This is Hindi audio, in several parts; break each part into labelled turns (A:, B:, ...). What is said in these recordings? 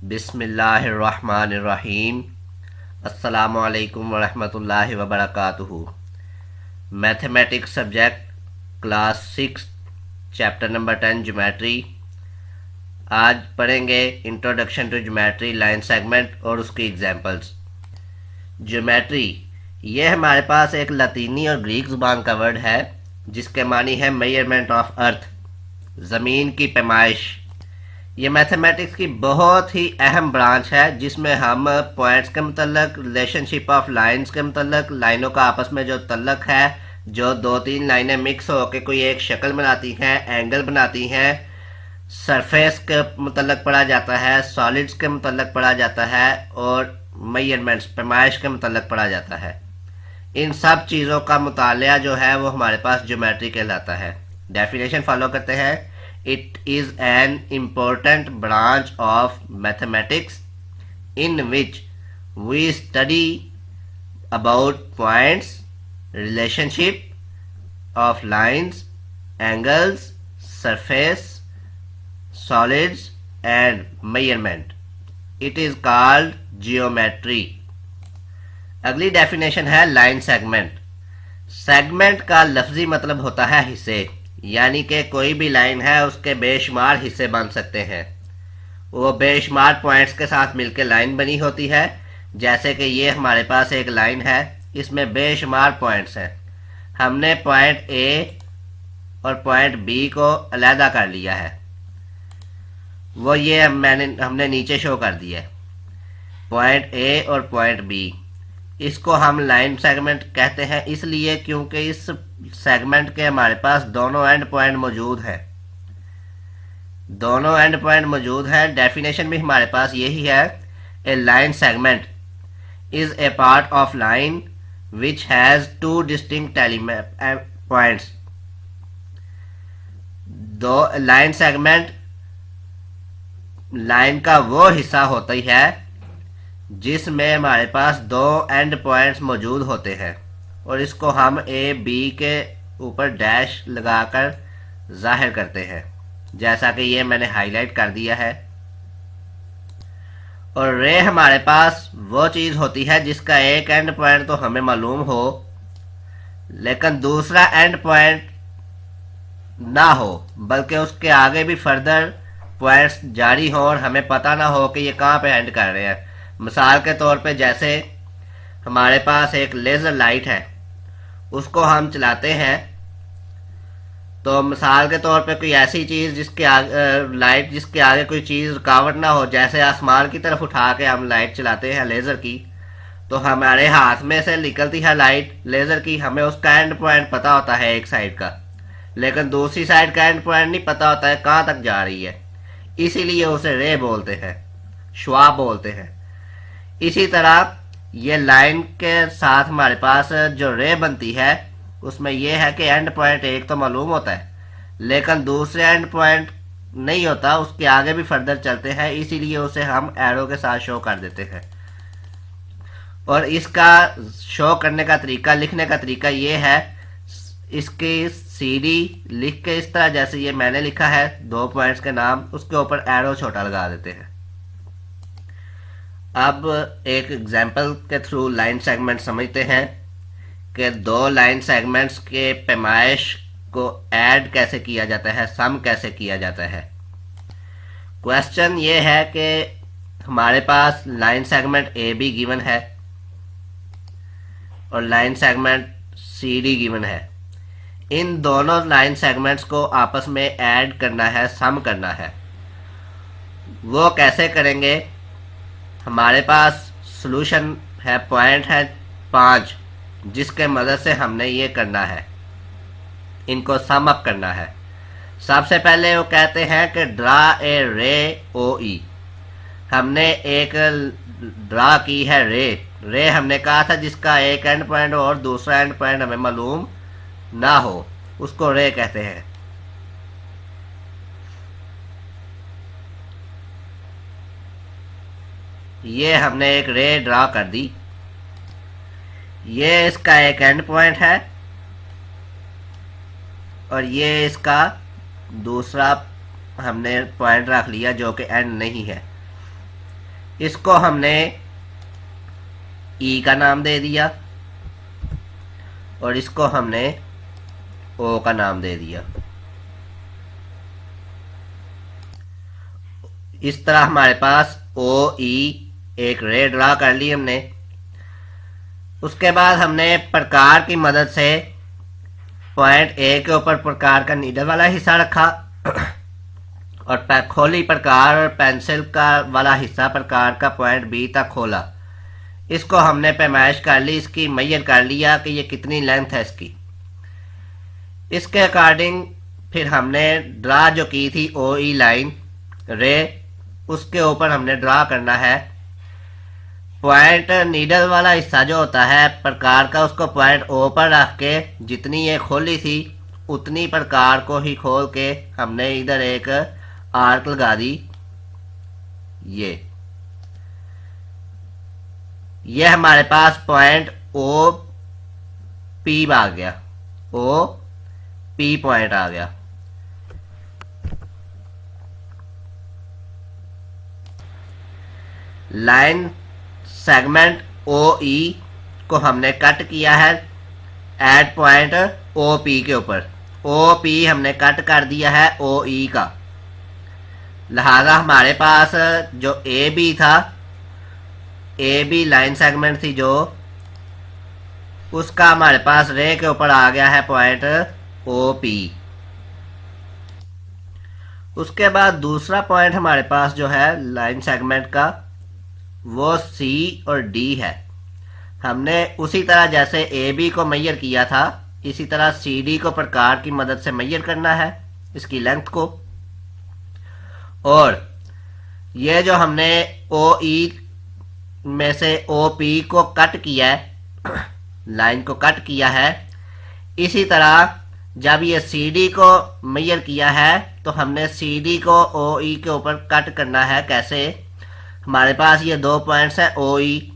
A: बिस्मिल्लाहिर्रहमानिर्रहीम। अस्सलामु अलैकुम वरहमतुल्लाहि वबरकातुहू। Mathematics subject class 6 chapter number 10 geometry. आज पढ़ेंगे introduction to geometry, line segment और उसकी एग्जांपल्स। ज्योमेट्री ये हमारे पास एक लतीनी और ग्रीक ज़ुबान का वर्ड है जिसके मानी है मेजरमेंट ऑफ अर्थ, ज़मीन की पैमाइश। ये मैथमेटिक्स की बहुत ही अहम ब्रांच है जिसमें हम पॉइंट्स के मतलब, रिलेशनशिप ऑफ लाइंस के मतलब, लाइनों का आपस में जो तल्लक है, जो दो तीन लाइनें मिक्स होकर कोई एक शक्ल बनाती हैं, एंगल बनाती हैं, सरफेस के मतलब पढ़ा जाता है, सॉलिड्स के मतलब पढ़ा जाता है और मेजरमेंट्स पैमाइश के मतलब पढ़ा जाता है। इन सब चीज़ों का मुतालिया जो है वो हमारे पास ज्योमेट्री कहलाता है। डेफिनेशन फॉलो करते हैं। It is an important branch of mathematics in which we study about points, relationship of lines, angles, surface, solids and measurement. It is called geometry. अगली डेफिनेशन है लाइन सेगमेंट। सेगमेंट का लफ्जी मतलब होता है हिस्से, यानी कि कोई भी लाइन है उसके बेशुमार हिस्से बन सकते हैं। वो बेशुमार पॉइंट्स के साथ मिलकर लाइन बनी होती है। जैसे कि ये हमारे पास एक लाइन है, इसमें बेशुमार पॉइंट्स हैं। हमने पॉइंट ए और पॉइंट बी को अलहदा कर लिया है, वो ये हमने नीचे शो कर दिया है। पॉइंट ए और पॉइंट बी, इसको हम लाइन सेगमेंट कहते हैं इसलिए क्योंकि इस सेगमेंट के हमारे पास दोनों एंड पॉइंट मौजूद है। दोनों एंड पॉइंट मौजूद है। डेफिनेशन भी हमारे पास यही है। A line segment is a part of line which has two distinct points. दो लाइन सेगमेंट लाइन का वो हिस्सा होता ही है जिसमें हमारे पास दो एंड पॉइंट्स मौजूद होते हैं और इसको हम ए बी के ऊपर डैश लगाकर जाहिर करते हैं, जैसा कि ये मैंने हाईलाइट कर दिया है। और रे हमारे पास वो चीज़ होती है जिसका एक एंड पॉइंट तो हमें मालूम हो लेकिन दूसरा एंड पॉइंट ना हो, बल्कि उसके आगे भी फर्दर पॉइंट्स जारी हो और हमें पता ना हो कि ये कहाँ पे एंड कर रहे हैं। मिसाल के तौर पे जैसे हमारे पास एक लेज़र लाइट है, उसको हम चलाते हैं तो मिसाल के तौर पे कोई ऐसी चीज़ जिसके आगे लाइट जिसके आगे कोई चीज़ रुकावट ना हो, जैसे आसमान की तरफ उठा के हम लाइट चलाते हैं लेज़र की, तो हमारे हाथ में से निकलती है लाइट लेज़र की, हमें उसका एंड पॉइंट पता होता है एक साइड का, लेकिन दूसरी साइड का एंड पॉइंट नहीं पता होता है कहाँ तक जा रही है, इसीलिए उसे रे बोलते हैं, शुआ बोलते हैं। इसी तरह ये लाइन के साथ हमारे पास जो रे बनती है उसमें यह है कि एंड पॉइंट एक तो मालूम होता है लेकिन दूसरे एंड पॉइंट नहीं होता, उसके आगे भी फर्दर चलते हैं, इसीलिए उसे हम एरो के साथ शो कर देते हैं। और इसका शो करने का तरीका, लिखने का तरीका ये है, इसकी सीडी लिख के इस तरह जैसे ये मैंने लिखा है दो पॉइंट्स के नाम, उसके ऊपर एरो छोटा लगा देते हैं। अब एक एग्जाम्पल के थ्रू लाइन सेगमेंट समझते हैं कि दो लाइन सेगमेंट्स के पैमाइश को ऐड कैसे किया जाता है, सम कैसे किया जाता है। क्वेश्चन ये है कि हमारे पास line segment A B given है और line segment C D given है। इन दोनों लाइन सेगमेंट्स को आपस में ऐड करना है, सम करना है। वो कैसे करेंगे? हमारे पास सॉल्यूशन है, पॉइंट है 5, जिसके मदद से हमने ये करना है, इनको सम अप करना है। सबसे पहले वो कहते हैं कि ड्रा ए रे ओ ई। हमने एक ड्रा की है रे हमने कहा था जिसका एक एंड पॉइंट और दूसरा एंड पॉइंट हमें मालूम ना हो, उसको रे कहते हैं। ये हमने एक रे ड्रा कर दी, ये इसका एक एंड पॉइंट है और ये इसका दूसरा हमने पॉइंट रख लिया जो कि एंड नहीं है। इसको हमने ई का नाम दे दिया और इसको हमने ओ का नाम दे दिया। इस तरह हमारे पास ओ ई एक रे ड्रा कर ली हमने। उसके बाद हमने प्रकार की मदद से पॉइंट ए के ऊपर प्रकार का नीडल वाला हिस्सा रखा और खोली प्रकार और पेंसिल का वाला हिस्सा प्रकार का पॉइंट बी तक खोला। इसको हमने पैमाइश कर ली, इसकी मेजर कर लिया कि ये कितनी लेंथ है इसकी। इसके अकॉर्डिंग फिर हमने ड्रा जो की थी ओ ई लाइन रे, उसके ऊपर हमने ड्रा करना है पॉइंट नीडल वाला हिस्सा जो होता है प्रकार का, उसको पॉइंट ओ पर रख के जितनी ये खोली थी उतनी प्रकार को ही खोल के हमने इधर एक आर्क लगा दी। ये हमारे पास पॉइंट ओ पी आ गया, ओ पी पॉइंट आ गया। लाइन सेगमेंट ओ ई को हमने कट किया है एट पॉइंट ओ पी के ऊपर। ओ पी हमने कट कर दिया है ओ ई का, लिहाजा हमारे पास जो ए बी था, ए बी लाइन सेगमेंट थी जो, उसका हमारे पास रे के ऊपर आ गया है पॉइंट ओ पी। उसके बाद दूसरा पॉइंट हमारे पास जो है लाइन सेगमेंट का वो सी और डी है। हमने उसी तरह जैसे ए बी को मेजर किया था इसी तरह सी डी को प्रकार की मदद से मेजर करना है इसकी लेंथ को। और ये जो हमने ओ ई में से ओ पी को कट किया है, लाइन को कट किया है, इसी तरह जब ये सी डी को मेजर किया है तो हमने सी डी को ओ ई के ऊपर कट करना है। कैसे? हमारे पास ये दो पॉइंट्स हैं ओ ई,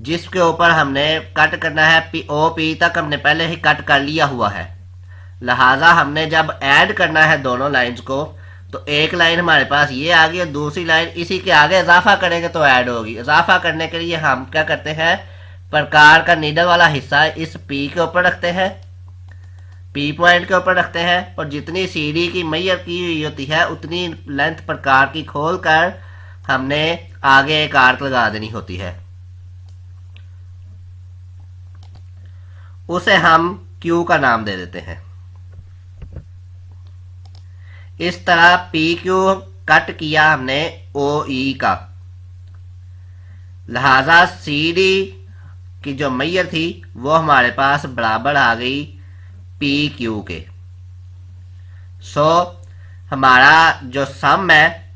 A: जिसके ऊपर हमने कट करना है पी, ओ पी तक हमने पहले ही कट कर लिया हुआ है। लिहाजा हमने जब ऐड करना है दोनों लाइंस को तो एक लाइन हमारे पास ये आ गई और दूसरी लाइन इसी के आगे इजाफा करेंगे तो ऐड होगी। इजाफा करने के लिए हम क्या करते हैं, प्रकार का नीडल वाला हिस्सा इस पी के ऊपर रखते हैं, पी पॉइंट के ऊपर रखते हैं और जितनी सी डी की मेजर की हुई होती है उतनी लेंथ प्रकार की खोल कर हमने आगे एक आर्क लगा देनी होती है। उसे हम क्यू का नाम दे देते हैं। इस तरह पी क्यू कट किया हमने ओ ई का, लिहाजा सी डी की जो मेजर थी वो हमारे पास बराबर आ गई पी क्यू के। सो हमारा जो सम है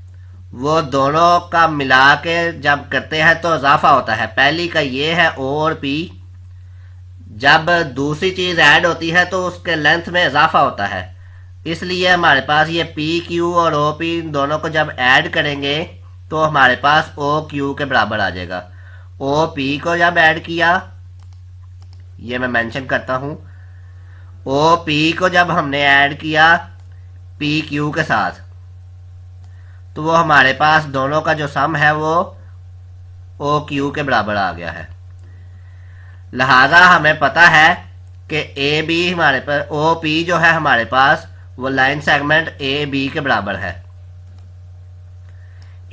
A: वो दोनों का मिला के जब करते हैं तो इजाफा होता है। पहली का ये है ओ और पी, जब दूसरी चीज ऐड होती है तो उसके लेंथ में इजाफा होता है। इसलिए हमारे पास ये पी क्यू और ओ पी दोनों को जब ऐड करेंगे तो हमारे पास ओ क्यू के बराबर आ जाएगा। ओ पी को जब ऐड किया, ये मैं मेंशन करता हूं, ओ पी को जब हमने ऐड किया पी क्यू के साथ तो वो हमारे पास दोनों का जो सम है वो ओ क्यू के बराबर आ गया है। लिहाजा हमें पता है कि ए बी हमारे पास, ओ पी जो है हमारे पास वो लाइन सेगमेंट ए बी के बराबर है।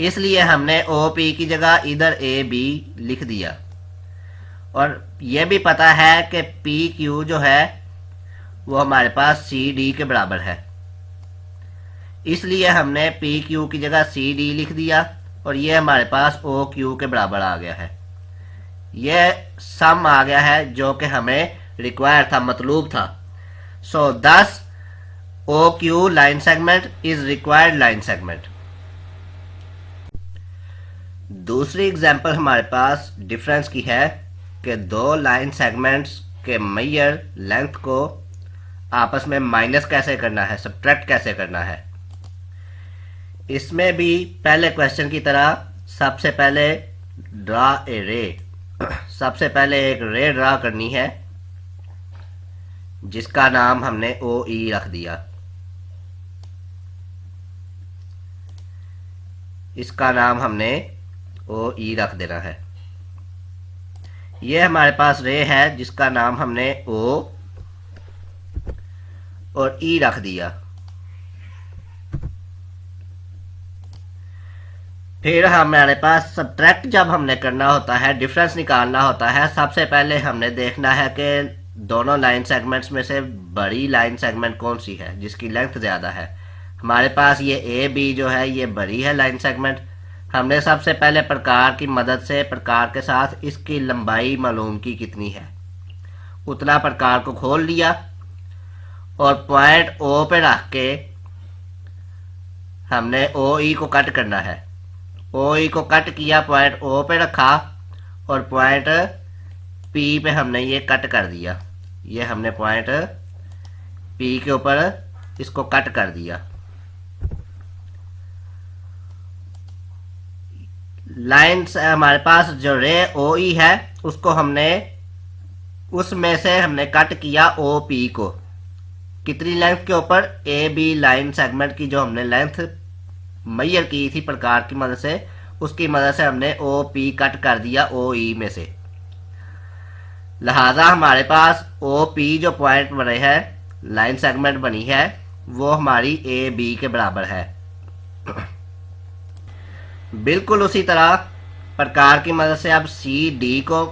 A: इसलिए हमने ओ पी की जगह इधर ए बी लिख दिया। और यह भी पता है कि पी क्यू जो है वो हमारे पास सी डी के बराबर है। इसलिए हमने पी क्यू की जगह सी डी लिख दिया और ये हमारे पास ओ क्यू के बराबर आ गया है। यह सम आ गया है जो कि हमें रिक्वायर था, मतलूब था। So this O Q line segment is required line segment. दूसरी एग्जांपल हमारे पास डिफरेंस की है कि दो लाइन सेगमेंट्स के मेजर लेंथ को आपस में माइनस कैसे करना है, सब्ट्रैक्ट कैसे करना है। इसमें भी पहले क्वेश्चन की तरह सबसे पहले ड्रा ए रे, सबसे पहले एक रे ड्रा करनी है जिसका नाम हमने ओ ई रख दिया। इसका नाम हमने ओ ई रख देना है। ये हमारे पास रे है जिसका नाम हमने ओ और ई रख दिया। फिर हमारे पास सब्ट्रैक्ट जब हमने करना होता है, डिफरेंस निकालना होता है, सबसे पहले हमने देखना है कि दोनों लाइन सेगमेंट्स में से बड़ी लाइन सेगमेंट कौन सी है जिसकी लेंथ ज़्यादा है। हमारे पास ये ए बी जो है ये बड़ी है लाइन सेगमेंट। हमने सबसे पहले प्रकार की मदद से प्रकार के साथ इसकी लंबाई मालूम की कितनी है, उतना प्रकार को खोल लिया और पॉइंट ओ पे रख के हमने ओ ई को कट करना है। ओ ई को कट किया, पॉइंट ओ पे रखा और पॉइंट पी पे हमने ये कट कर दिया। ये हमने पॉइंट पी के ऊपर इसको कट कर दिया। लाइन्स हमारे पास जो रे ओ ई है उसको हमने उसमें से हमने कट किया ओ पी को। कितनी लेंथ के ऊपर? ए बी लाइन सेगमेंट की जो हमने लेंथ मैयर की थी प्रकार की मदद से, उसकी मदद से हमने ओ पी कट कर दिया ओ ई में से। लिहाजा हमारे पास ओ पी जो पॉइंट बने हैं, लाइन सेगमेंट बनी है, वो हमारी ए बी के बराबर है। बिल्कुल उसी तरह प्रकार की मदद से अब सी डी को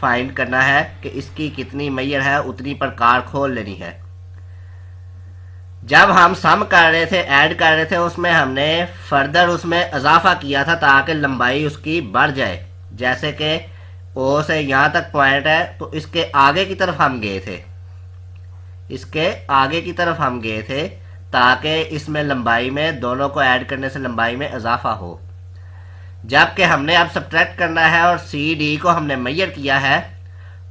A: फाइंड करना है कि इसकी कितनी मैयर है, उतनी प्रकार खोल लेनी है। जब हम सम कर रहे थे, ऐड कर रहे थे, उसमें हमने फर्दर उसमें इजाफा किया था ताकि लंबाई उसकी बढ़ जाए। जैसे कि ओ से यहाँ तक पॉइंट है तो इसके आगे की तरफ हम गए थे, इसके आगे की तरफ हम गए थे ताकि इसमें लंबाई में, दोनों को ऐड करने से लंबाई में इजाफा हो। जबकि हमने अब सब्ट्रैक्ट करना है और सी डी को हमने मैयर किया है,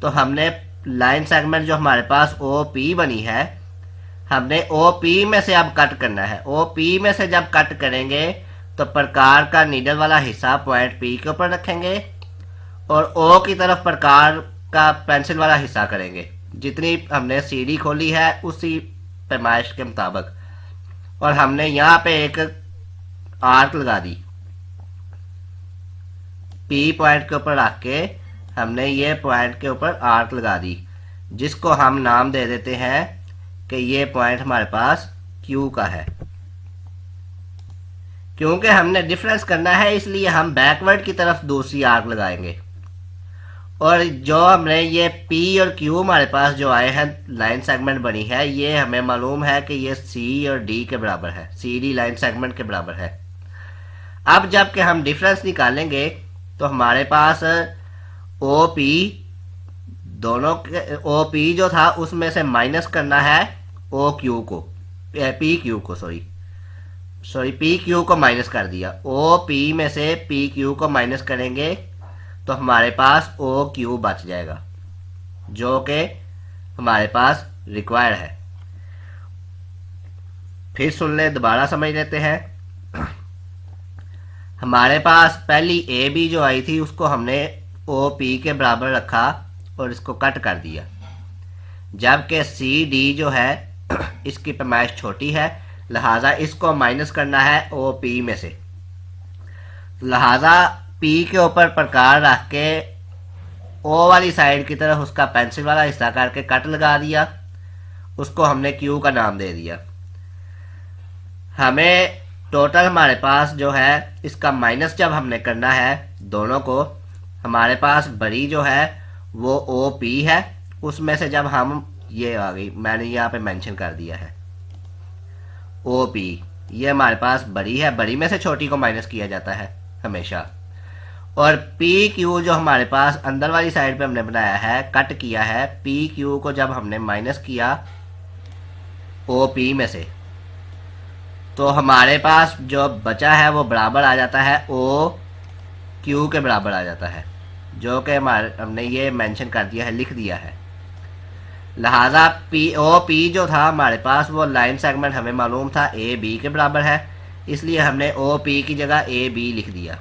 A: तो हमने लाइन सेगमेंट जो हमारे पास ओ पी बनी है, हमने ओ पी में से अब कट करना है। ओ पी में से जब कट करेंगे तो प्रकार का नीडल वाला हिस्सा पॉइंट पी के ऊपर रखेंगे और ओ की तरफ प्रकार का पेंसिल वाला हिस्सा करेंगे। जितनी हमने सी डी खोली है उसी पैमाइश के मुताबिक, और हमने यहाँ पे एक आर्क लगा दी। पी पॉइंट के ऊपर रख के हमने ये पॉइंट के ऊपर आर्क लगा दी, जिसको हम नाम दे देते हैं कि ये पॉइंट हमारे पास क्यू का है। क्योंकि हमने डिफरेंस करना है इसलिए हम बैकवर्ड की तरफ दूसरी आर्क लगाएंगे। और जो हमने ये पी और क्यू हमारे पास जो आए हैं, लाइन सेगमेंट बनी है, ये हमें मालूम है कि ये सी और डी के बराबर है, सी डी लाइन सेगमेंट के बराबर है। अब जबकि हम डिफरेंस निकालेंगे तो हमारे पास ओ पी, दोनों ओ पी जो था उसमें से माइनस करना है ओ क्यू को, पी क्यू को, सॉरी पी क्यू को माइनस कर दिया। ओ पी में से पी क्यू को माइनस करेंगे तो हमारे पास ओ क्यू बच जाएगा, जो कि हमारे पास रिक्वायर्ड है। फिर सुन ले, दोबारा समझ लेते हैं। हमारे पास पहली ए बी जो आई थी उसको हमने ओ पी के बराबर रखा और इसको कट कर दिया। जबकि सी डी जो है इसकी पैमाइश छोटी है, लिहाजा इसको माइनस करना है ओ पी में से। लिहाजा पी के ऊपर प्रकार रख के ओ वाली साइड की तरफ उसका पेंसिल वाला हिस्सा करके कट लगा दिया, उसको हमने क्यू का नाम दे दिया। हमें टोटल हमारे पास जो है इसका माइनस जब हमने करना है दोनों को, हमारे पास बड़ी जो है वो ओ पी है, उसमें से जब हम, ये आ गई, मैंने यहाँ पे मेंशन कर दिया है ओ पी, ये हमारे पास बड़ी है, बड़ी में से छोटी को माइनस किया जाता है हमेशा। और पी क्यू जो हमारे पास अंदर वाली साइड पे हमने बनाया है, कट किया है, पी क्यू को जब हमने माइनस किया ओ पी में से, तो हमारे पास जो बचा है वो बराबर आ जाता है ओ क्यू के बराबर आ जाता है, जो कि हमने ये मेंशन कर दिया है, लिख दिया है। लिहाजा पी ओ पी जो था हमारे पास वो लाइन सेगमेंट हमें मालूम था ए बी के बराबर है, इसलिए हमने ओ पी की जगह ए बी लिख दिया।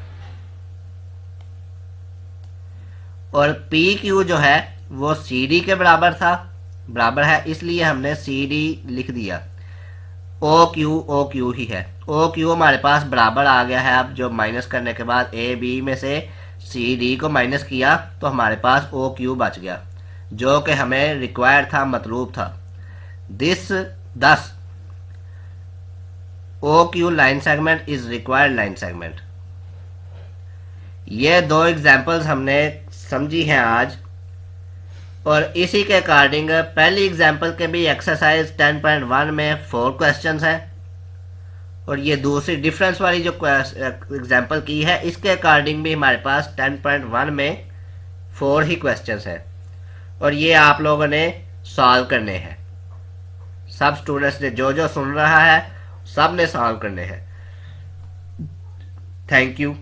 A: और पी क्यू जो है वो सी डी के बराबर है, इसलिए हमने सी डी लिख दिया। ओ क्यू ही है। ओ क्यू हमारे पास बराबर आ गया है। अब जो माइनस करने के बाद ए बी में से सी डी को माइनस किया तो हमारे पास ओ क्यू बच गया, जो कि हमें रिक्वायर्ड था, मतलूब था। This 10 O Q line segment is required line segment. ये दो एग्जाम्पल्स हमने समझी हैं आज, और इसी के अकॉर्डिंग पहली एग्जाम्पल के भी एक्सरसाइज 10.1 में 4 क्वेश्चंस हैं, और ये दूसरी डिफरेंस वाली जो एग्जाम्पल की है इसके अकॉर्डिंग भी हमारे पास 10.1 में 4 ही क्वेश्चंस हैं, और ये आप लोगों ने सॉल्व करने हैं। सब स्टूडेंट्स ने जो जो सुन रहा है सब ने सॉल्व करने हैं। Thank you.